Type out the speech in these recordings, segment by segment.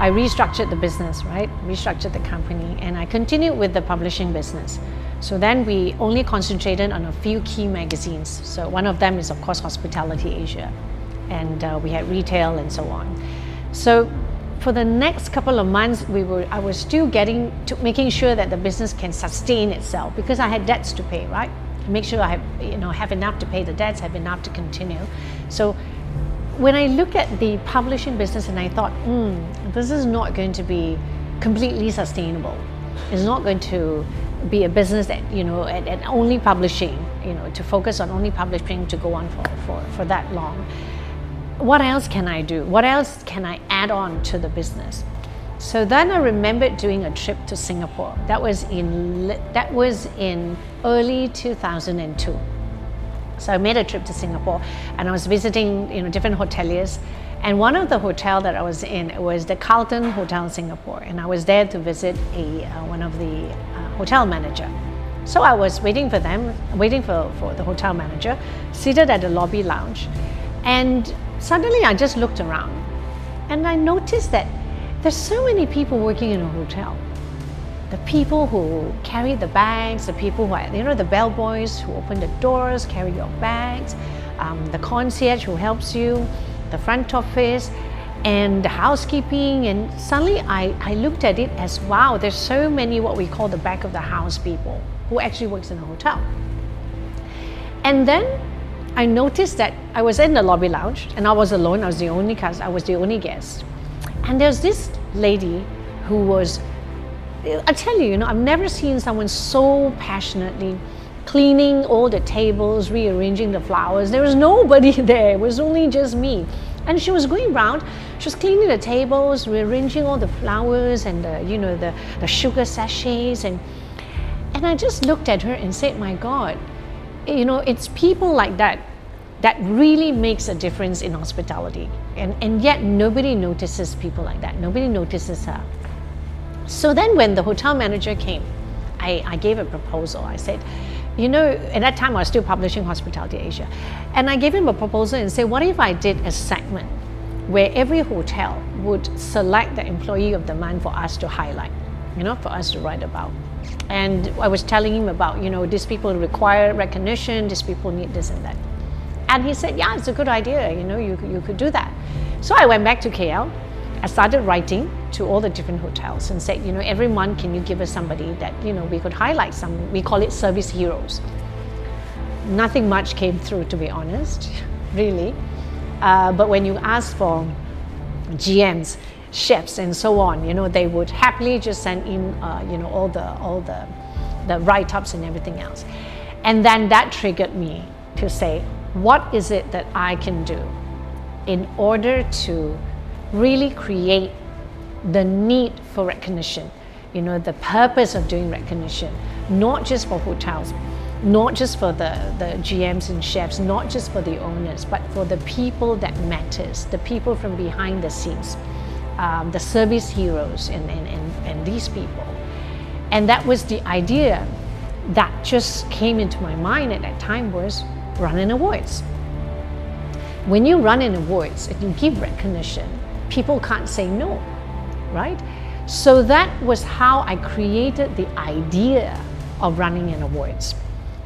I restructured the business, right? Restructured the company, and I continued with the publishing business. So then we only concentrated on a few key magazines. So one of them is, of course, Hospitality Asia, and we had retail and so on. So for the next couple of months, I was still making sure that the business can sustain itself, because I had debts to pay, right? Make sure I have enough to pay the debts, have enough to continue. So when I look at the publishing business, and I thought, this is not going to be completely sustainable. It's not going to be a business that, at only publishing, to focus on only publishing to go on for that long. What else can I do? What else can I add on to the business? So then I remembered doing a trip to Singapore. That was in early 2002. So I made a trip to Singapore, and I was visiting different hoteliers. And one of the hotel that I was in was the Carlton Hotel in Singapore, and I was there to visit one of the hotel manager. So I was waiting for the hotel manager, seated at the lobby lounge, and suddenly I just looked around, and I noticed that there's so many people working in a hotel. The people who carry the bags, the people who are, the bellboys who open the doors, carry your bags, the concierge who helps you, the front office, and the housekeeping. And suddenly I looked at it as, wow, there's so many what we call the back of the house people who actually works in a hotel. And then I noticed that I was in the lobby lounge, and I was alone. I was the only guest. And there's this lady who was, I tell you, I've never seen someone so passionately cleaning all the tables, rearranging the flowers. There was nobody there. It was only just me. And she was going around. She was cleaning the tables, rearranging all the flowers and the sugar sachets. And I just looked at her and said, my God, it's people like that really makes a difference in hospitality. And yet nobody notices people like that. Nobody notices her. So then when the hotel manager came, I gave a proposal. I said, at that time I was still publishing Hospitality Asia. And I gave him a proposal and said, what if I did a segment where every hotel would select the employee of the month for us to highlight, for us to write about. And I was telling him about, these people require recognition, these people need this and that. And he said, yeah, it's a good idea, you could do that. So I went back to KL. I started writing to all the different hotels and said, every month can you give us somebody that, we could highlight some, we call it service heroes. Nothing much came through, to be honest, really. But when you ask for GMs, chefs and so on, they would happily just send in, all the write-ups and everything else. And then that triggered me to say, what is it that I can do in order to really create the need for recognition, the purpose of doing recognition, not just for hotels, not just for the GMs and chefs, not just for the owners, but for the people that matters, the people from behind the scenes, the service heroes and these people. And that was the idea that just came into my mind at that time, was running awards. When you run an awards and you give recognition, people can't say no, right? So that was how I created the idea of running an awards.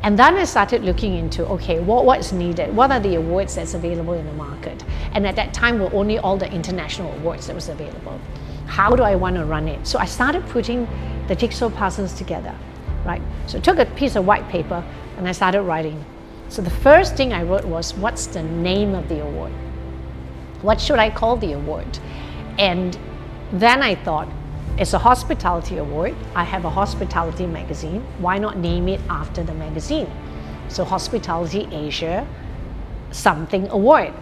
And then I started looking into, okay, what's needed? What are the awards that's available in the market? And at that time were only all the international awards that was available. How do I want to run it? So I started putting the jigsaw puzzles together, right? So I took a piece of white paper and I started writing. So the first thing I wrote was, what's the name of the award? What should I call the award? And then I thought, it's a hospitality award. I have a hospitality magazine. Why not name it after the magazine? So Hospitality Asia something award.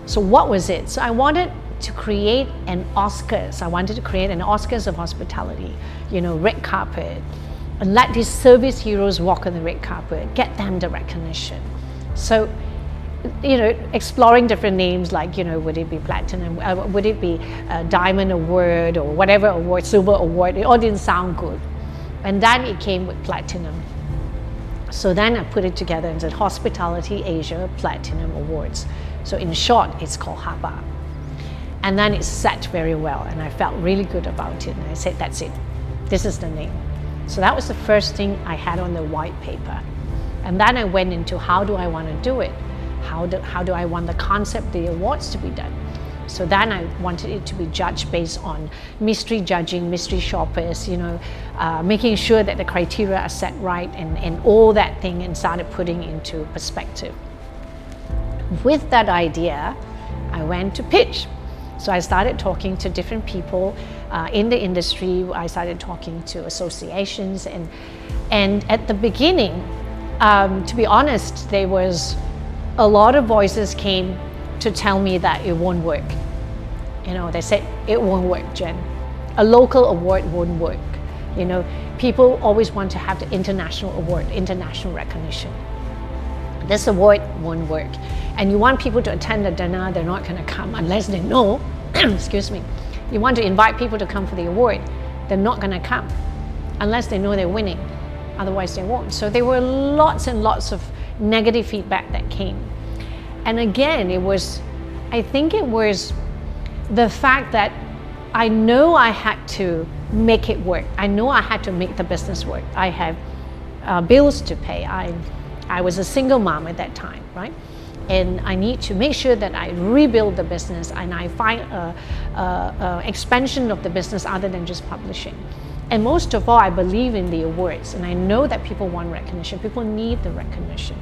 So what was it? So I wanted to create an Oscars. I wanted to create an Oscars of hospitality, red carpet, and let these service heroes walk on the red carpet, get them the recognition. So, exploring different names like, would it be platinum, would it be a diamond award or whatever award, silver award, it all didn't sound good. And then it came with platinum. So then I put it together and said Hospitality Asia Platinum Awards. So in short, it's called HAPA. And then it sat very well, and I felt really good about it. And I said, that's it. This is the name. So that was the first thing I had on the white paper. And then I went into how do I want to do it? How do I want the concept, the awards to be done? So then I wanted it to be judged based on mystery judging, mystery shoppers, making sure that the criteria are set right and all that thing, and started putting into perspective. With that idea, I went to pitch. So I started talking to different people in the industry. I started talking to associations, and at the beginning, to be honest, there was a lot of voices came to tell me that it won't work. They said, it won't work, Jen. A local award won't work. People always want to have the international award, international recognition. This award won't work. And you want people to attend the dinner, they're not going to come unless they know, excuse me. You want to invite people to come for the award, they're not going to come unless they know they're winning. Otherwise they won't. So there were lots and lots of negative feedback that came. And again, I think it was the fact that I know I had to make it work. I know I had to make the business work. I have bills to pay. I was a single mom at that time, right? And I need to make sure that I rebuild the business and I find a expansion of the business other than just publishing. And most of all, I believe in the awards, and I know that people want recognition. People need the recognition.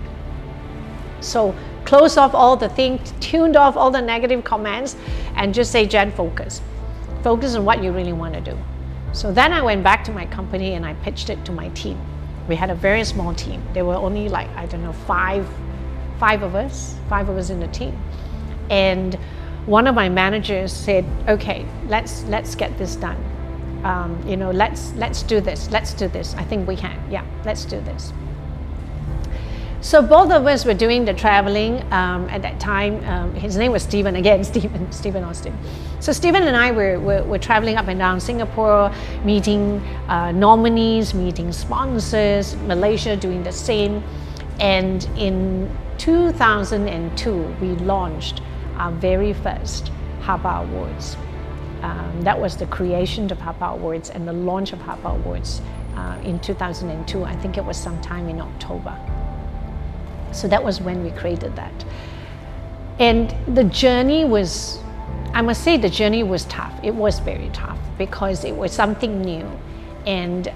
So close off all the things, tuned off all the negative comments, and just say, Jen, focus. Focus on what you really want to do. So then I went back to my company and I pitched it to my team. We had a very small team. There were only five of us in the team. And one of my managers said, okay, let's get this done. Let's do this. I think we can. Yeah, let's do this. So both of us were doing the traveling at that time. His name was Stephen again, Stephen Austin. So Stephen and I were traveling up and down Singapore, meeting nominees, meeting sponsors, Malaysia doing the same. And in 2002, we launched our very first Harper Awards. That was the creation of Harper Awards and the launch of Harper Awards in 2002. I think it was sometime in October. So that was when we created that. And the journey was, I must say the journey was tough. It was very tough because it was something new. And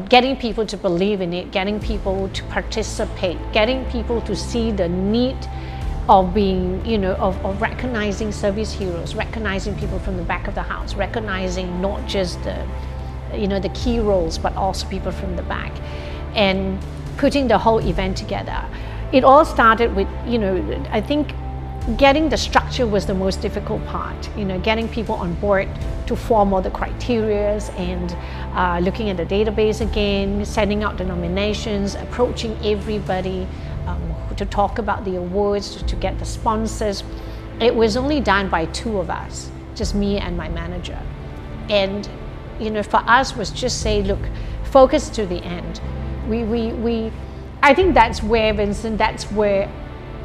getting people to believe in it, getting people to participate, getting people to see the need of being, of recognizing service heroes, recognizing people from the back of the house, recognizing not just the key roles, but also people from the back, and putting the whole event together. It all started with, I think getting the structure was the most difficult part, getting people on board to form all the criterias and looking at the database again, sending out the nominations, approaching everybody to talk about the awards, to get the sponsors. It was only done by two of us, just me and my manager. And for us was just say, look, focus to the end. I think that's where, Vincent, that's where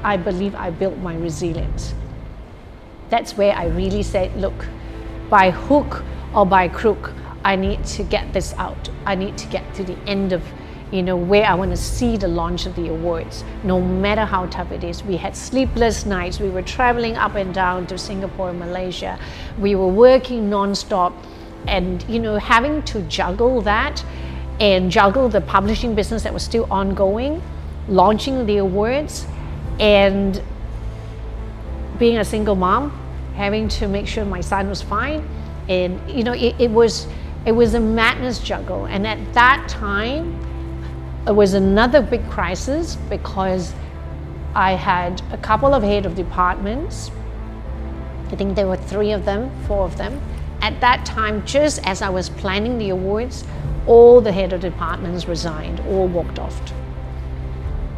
I believe I built my resilience. That's where I really said, look, by hook or by crook, I need to get this out. I need to get to the end of, where I want to see the launch of the awards, no matter how tough it is. We had sleepless nights. We were traveling up and down to Singapore and Malaysia. We were working nonstop, and having to juggle that and juggle the publishing business that was still ongoing, launching the awards, and being a single mom, having to make sure my son was fine. And it was a madness juggle. And at that time, it was another big crisis because I had a couple of head of departments. I think there were 4 of them. At that time, just as I was planning the awards, all the head of departments resigned or walked off.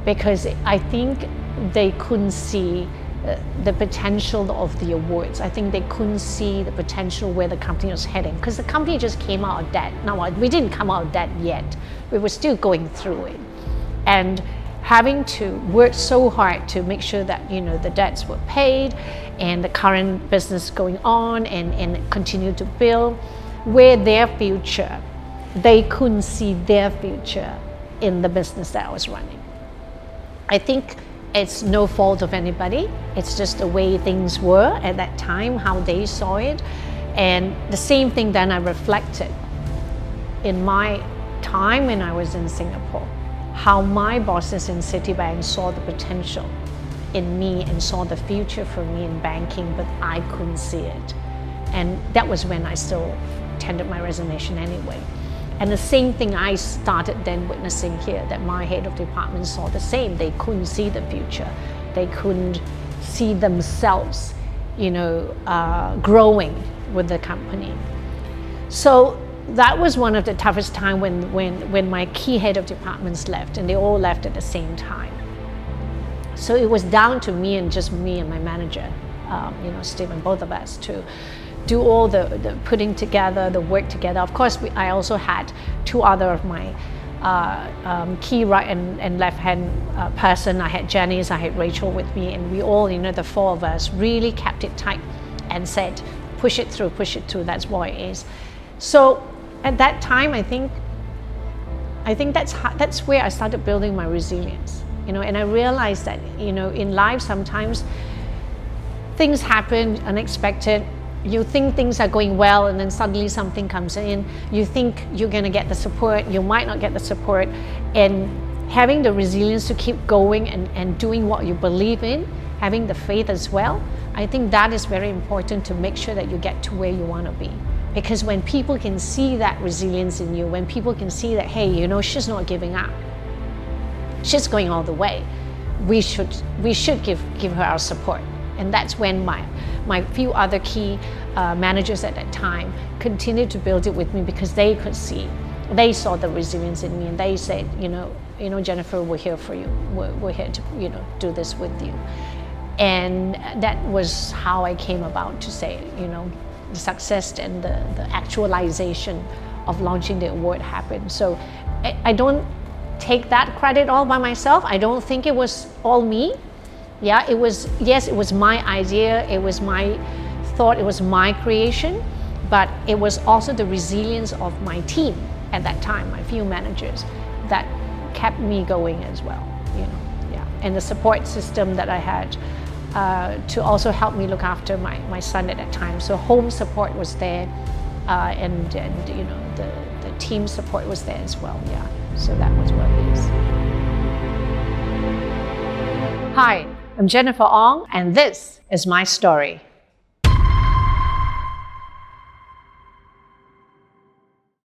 Because I think they couldn't see the potential of the awards. I think they couldn't see the potential where the company was heading, because the company just came out of debt. Now, we didn't come out of debt yet. We were still going through it. And having to work so hard to make sure that the debts were paid and the current business going on and continue to build, where their future, they couldn't see their future in the business that I was running. I think it's no fault of anybody. It's just the way things were at that time, how they saw it. And the same thing then I reflected in my time when I was in Singapore, how my bosses in Citibank saw the potential in me and saw the future for me in banking, but I couldn't see it. And that was when I still tendered my resignation anyway. And the same thing I started then witnessing here, that my head of department saw the same. They couldn't see the future. They couldn't see themselves, growing with the company. So that was one of the toughest times when my key head of departments left, and they all left at the same time. So it was down to me and just me and my manager, Stephen, both of us, to do all the putting together, the work together. Of course, I also had two other of my key right and left hand person. I had Janice, I had Rachel with me, and we all, the four of us really kept it tight and said, push it through, that's what it is. So at that time, I think that's where I started building my resilience, and I realized that, in life sometimes things happen unexpected. You think things are going well, and then suddenly something comes in. You think you're going to get the support, you might not get the support. And having the resilience to keep going and doing what you believe in, having the faith as well, I think that is very important to make sure that you get to where you want to be. Because when people can see that resilience in you, when people can see that, hey, she's not giving up, she's going all the way, we should give her our support. And that's when my few other key managers at that time continued to build it with me, because they could see, they saw the resilience in me, and they said, Jennifer, we're here for you. We're here to do this with you. And that was how I came about to say, the success and the actualization of launching the award happened. So I don't take that credit all by myself. I don't think it was all me. Yeah, it was my idea, it was my thought, it was my creation, but it was also the resilience of my team at that time, my few managers, that kept me going as well, and the support system that I had to also help me look after my son at that time. So home support was there, and the team support was there as well. Yeah, so that was what it is. Hi, I'm Jennifer Ong, and this is my story.